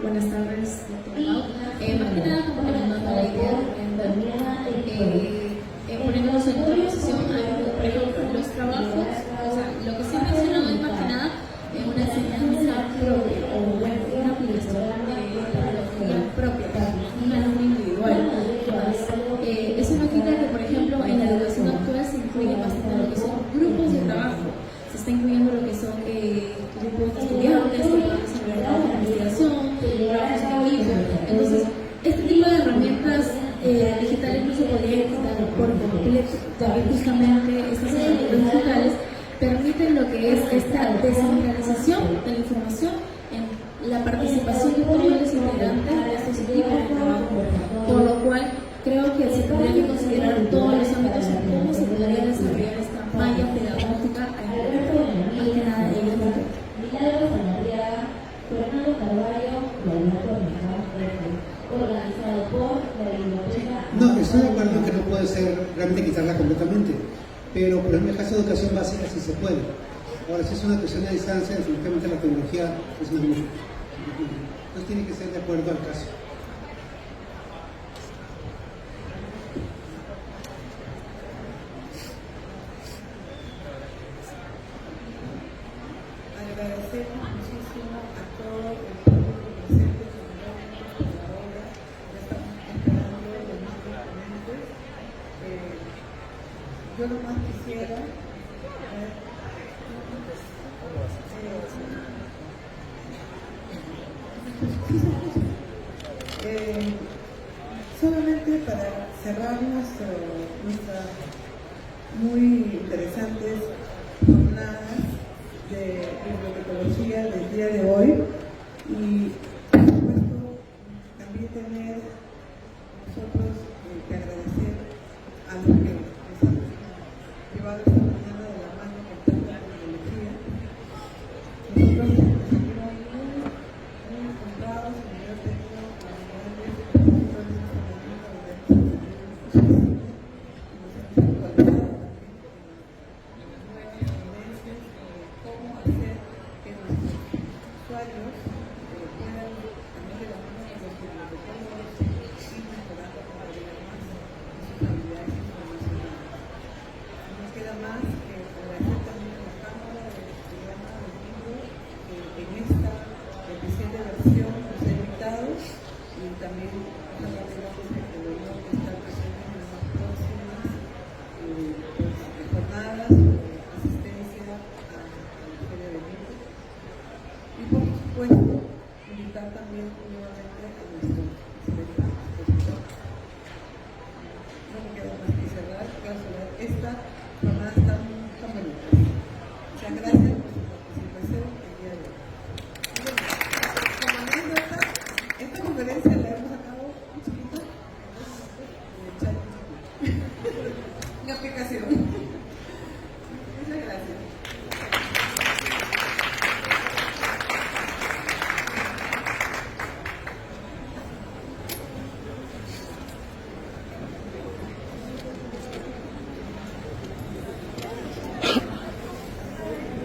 Buenas tardes, más que nada complementando la idea poniéndonos en conversación por ejemplo, los trabajos, o sea, lo que se ha mencionado es más que nada una enseñanza propia o una aplicación de tecnología propia para un alumno individual. Eso no quita que, por ejemplo, en la educación actual se incluye bastante lo que son grupos de trabajo, se está incluyendo lo que son grupos de estudiantes, que pueden desarrollar investigación, trabajos en equipo. Entonces, este tipo de herramientas digitales no se podría quitar por completo, ya que justamente estas herramientas digitales permiten lo que es esta descentralización de la información en la participación de todos los integrantes de estos equipos de trabajo, por lo cual creo que se tendría que considerar todos los ámbitos en cómo se podría desarrollar esta malla pedagógica más que nada en el mundo. Milagros Sanarriaga, Fernando Carvalho, que no puede ser realmente quitarla completamente, pero por ejemplo en el caso de educación básica sí se puede. Ahora, si es una cuestión de distancia, definitivamente la tecnología es magnífica. Entonces tiene que ser de acuerdo al caso. Agradecemos muchísimo a todo el público presente, fundamentalmente por la obra. Ya estamos esperando los nuevos ponentes. Yo lo más quisiera solamente para cerrar nuestras muy interesantes jornadas de bibliotecología del día de hoy, y por supuesto también tener nosotros que agradecer a los que nos han llevado esta mañana de la mano con tanta tecnología. Nosotros nos sentimos muy contados en haber tenido a grandes profesores de esta mañana donde hemos aprendido muchísimo y nos hemos actualizado también con las nuevas tendencias de cómo hacer que nuestros usuarios puedan, también de la mano de los bibliotecólogos, ir mejorando cada día más sus habilidades informacionales. No nos queda más que agradecer también a la Cámara del Programa del Libro que en esta reciente versión nos ha invitado, y también ojalá tengamos el honor de estar presentes en las próximas jornadas de asistencia a la Feria del Libro. Y por supuesto, invitar también nuevamente a nuestro expositor. No me queda más que cerrar, esta jornada tan bonita. Muchas gracias por su participación el día de hoy. Como anécdota, esta conferencia la hemos sacado un chiquito en el chat, una aplicación. Muchas gracias.